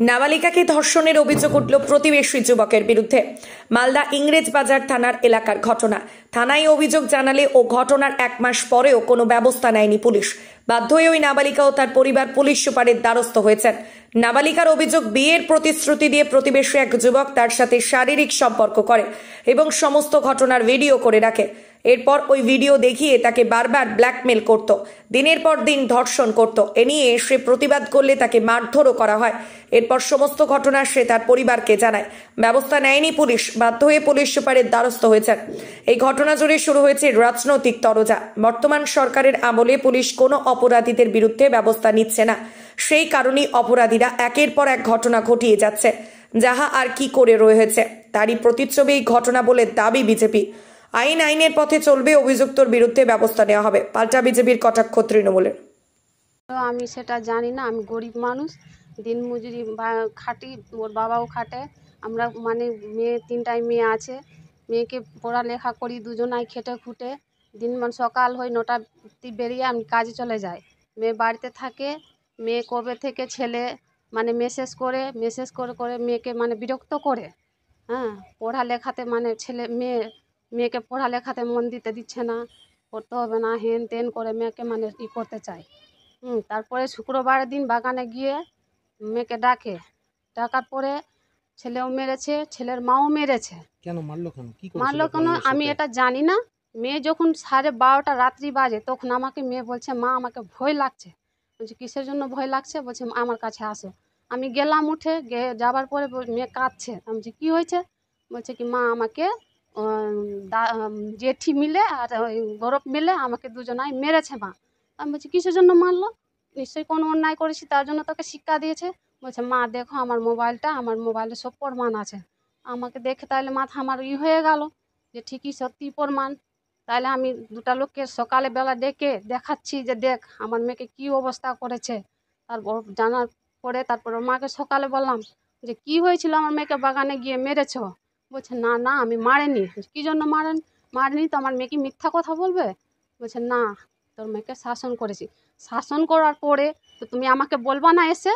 নাবালিকাকে ধর্ষণের অভিযোগ উঠল প্রতিবেশী যুবকের বিরুদ্ধে। মালদা ইংরেজবাজার থানার এলাকার ঘটনা। থানায় অভিযোগ জানালে ও ঘটনার 1 মাস পরেও কোনো ব্যবস্থা নেয়নি পুলিশ। বাধ্য হয়ে ওই নাবালিকা ও তার পরিবার পুলিশ সুপারের দ্বারস্থ হয়েছেন। নাবালিকার অভিযোগ, বিয়ের প্রতিশ্রুতি দিয়ে প্রতিবেশী এক যুবক তার সাথে শারীরিক সম্পর্ক করে এবং সমস্ত ঘটনার ভিডিও করে রাখে। এরপর ওই ভিডিও দেখিয়ে তাকে বারবার ব্ল্যাকমেল করত, দিনের পর দিন ধর্ষণ করত। এ নিয়ে সে প্রতিবাদ করলে তাকে মারধরও করা হয়। এরপর সমস্ত ঘটনা সে তার পরিবারকে জানায়। ব্যবস্থা নেয়নি পুলিশ। বাধ্য হয়ে পুলিশ সুপারের দ্বারস্থ হয়েছেন। এই ঘটনা জুড়ে শুরু হয়েছে রাজনৈতিক তরজা। বর্তমান সরকারের আমলে পুলিশ কোনো অপরাধীদের বিরুদ্ধে ব্যবস্থা নিচ্ছে না। সেই কারণেই অপরাধীরা একের পর এক ঘটনা ঘটিয়ে যাচ্ছে। যাহা আর কি করে রয়েছে তারই প্রতিচ্ছবি এই ঘটনা বলে দাবি বিজেপি। আইনের পথে চলবে, অভিযুক্তর বিরুদ্ধে ব্যবস্থা নেওয়া হবে। পাল্টা বিজেপির কটাক্ষ তৃণমূলের। আমি সেটা জানি না। আমি গরিব মানুষ, দিনমজুরি খাটি, ওর বাবাও খাটে। আমরা মেয়ে 3টাই মেয়ে আছে। মেয়েকে পড়ালেখা করি, দুজনাই খেটে খুঁটে। সকাল হয় 9টা বেরিয়ে আমি কাজে চলে যাই। মেয়ে বাড়িতে থাকে। মেয়ে কবে থেকে ছেলে মেসেজ করে করে মেয়েকে বিরক্ত করে। হ্যাঁ, পড়ালেখাতে মেয়েকে পড়ালেখাতে মন দিতে দিচ্ছে না, করতে হবে না, হেন তেন করে মেয়েকে করতে চায়। তারপরে শুক্রবারের দিন বাগানে গিয়ে মেয়েকে ডাকার পরে ছেলেও মেরেছে, ছেলের মাও মেরেছে। কেন মারলো? মারলো কেন আমি এটা জানি না। মেয়ে যখন 12:30 রাত্রি বাজে তখন আমাকে মেয়ে বলছে, মা আমাকে ভয় লাগছে। বলছি কিসের জন্য ভয় লাগছে? বলছে আমার কাছে আসো। আমি গেলাম, উঠে যাবার পরে মেয়ে কাঁদছে। আমি বলছি কী হয়েছে? বলছে কি মা আমাকে জেঠি মিলে আর গরব মিলে আমাকে দুজনাই মেরেছে মা। আমি বলছি কিসের জন্য মারলো? নিশ্চয়ই কোনো অন্যায় করেছি, তার জন্য তোকে শিক্ষা দিয়েছে। বলছে মা দেখো আমার মোবাইলে সব প্রমাণ আছে। আমাকে দেখে তাহলে মাথা আমার হয়ে গেল যে ঠিকই সত্যি প্রমাণ। তাহলে আমি 2টা লোককে সকালে বেলা ডেকে দেখাচ্ছি যে দেখ আমার মেয়েকে কী অবস্থা করেছে। তারপর জানার পরে তারপর মাকে সকালে বললাম যে কি হয়েছিল, আমার মেয়েকে বাগানে গিয়ে মেরেছ। বলছে না না আমি মারিনি। কী জন্য মারিনি তো আমার মেয়ে কি মিথ্যা কথা বলবে? বলছে না, তোর মেয়েকে শাসন করেছি। শাসন করার পরে তো তুমি আমাকে বলবা না এসে?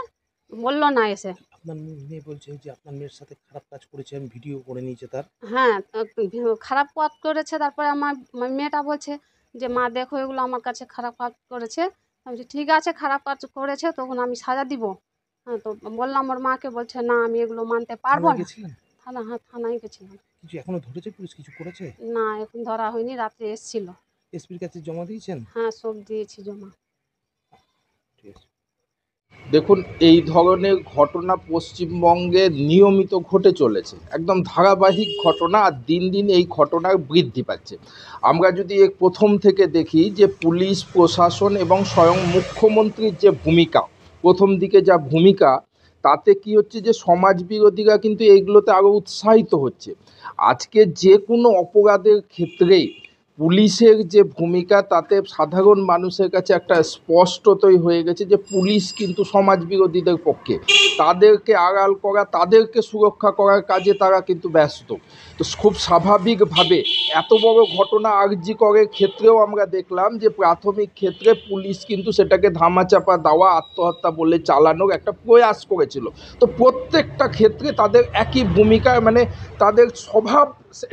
বললো না এসে। আপনার মেয়ে বলছে যে আপনার মেয়ের সাথে খারাপ কাজ করেছে, আমি ভিডিও করে নিয়েছে তার। হ্যাঁ, খারাপ কাজ করেছে। তারপরে আমার মেয়েটা বলছে যে মা দেখো এগুলো আমার কাছে খারাপ কাজ করেছে। আমি বলছি ঠিক আছে, খারাপ কাজ করেছে তখন আমি সাজা দিব। হ্যাঁ, তো বললাম ওর মাকে। বলছে না আমি এগুলো মানতে পারবো না। হ্যাঁ, থানায় গেছিলাম। কিছু এখনো ধরেছে পুলিশ? কিছু করেছে না, এখন ধরা হয়নি। রাত্রে এসেছিল। এসপির কাছে জমা দিয়েছেন? হ্যাঁ, সব দিয়েছি জমা। দেখুন, এই ধরনের ঘটনা পশ্চিমবঙ্গে নিয়মিত ঘটে চলেছে, একদম ধারাবাহিক ঘটনা। আর দিন দিন এই ঘটনার বৃদ্ধি পাচ্ছে। আমরা যদি প্রথম থেকে দেখি যে পুলিশ প্রশাসন এবং স্বয়ং মুখ্যমন্ত্রীর যে ভূমিকা, প্রথম দিকে যা ভূমিকা, তাতে কি হচ্ছে যে সমাজ বিরোধীরা কিন্তু এইগুলোতে আরও উৎসাহিত হচ্ছে। আজকে যে কোনো অপরাধের ক্ষেত্রেই পুলিশের যে ভূমিকা, তাতে সাধারণ মানুষের কাছে একটা স্পষ্টতই হয়ে গেছে যে পুলিশ কিন্তু সমাজ বিরোধীদের পক্ষে। তাদেরকে আড়াল করা, তাদেরকে সুরক্ষা করার কাজে তারা কিন্তু ব্যস্ত। তো খুব স্বাভাবিকভাবে এত বড় ঘটনা আরজি করের ক্ষেত্রেও আমরা দেখলাম যে প্রাথমিক ক্ষেত্রে পুলিশ কিন্তু সেটাকে ধামাচাপা দেওয়া, আত্মহত্যা বলে চালানোর একটা প্রয়াস করেছিল। তো প্রত্যেকটা ক্ষেত্রে তাদের একই ভূমিকা, তাদের স্বভাব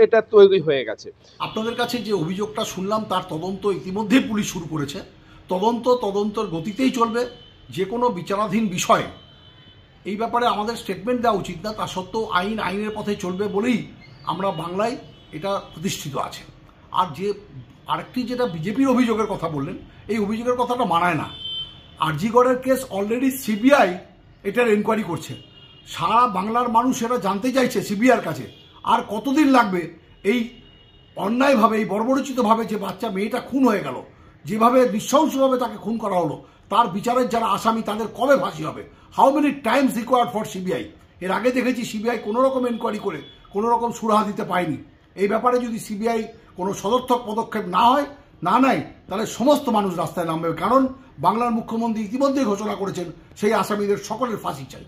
এটা তৈরি হয়ে গেছে। আপনাদের কাছে যে অভিযোগটা শুনলাম তার তদন্ত ইতিমধ্যেই পুলিশ শুরু করেছে। তদন্তর গতিতেই চলবে। যে কোনো বিচারাধীন বিষয়ে এই ব্যাপারে আমাদের স্টেটমেন্ট দেওয়া উচিত না, তা সত্ত্বেও আইনের পথে চলবে বলেই আমরা বাংলায় এটা প্রতিষ্ঠিত আছে। আর আরেকটি যেটা বিজেপির অভিযোগের কথা বললেন, এই অভিযোগের কথাটা মানায় না। আরজিগড়ের কেস অলরেডি সিবিআই এটার এনকোয়ারি করছে। সারা বাংলার মানুষ এটা জানতে চাইছে সিবিআইয়ের কাছে আর কতদিন লাগবে এই অন্যায়ভাবে, এই বর্বরোচিতভাবে যে বাচ্চা মেয়েটা খুন হয়ে গেল, যেভাবে নৃশংসভাবে তাকে খুন করা হলো, তার বিচারের যারা আসামি তাদের কবে ফাঁসি হবে? How many Times required for CBI? এর আগে দেখেছি সিবিআই কোনো রকম এনকোয়ারি করে কোনো রকম সুরাহা দিতে পায়নি। এই ব্যাপারে যদি সিবিআই কোনো সদর্থক পদক্ষেপ না নেয় তাহলে সমস্ত মানুষ রাস্তায় নামবে। কারণ বাংলার মুখ্যমন্ত্রী ইতিমধ্যেই ঘোষণা করেছেন সেই আসামিদের সকলের ফাঁসি চাই।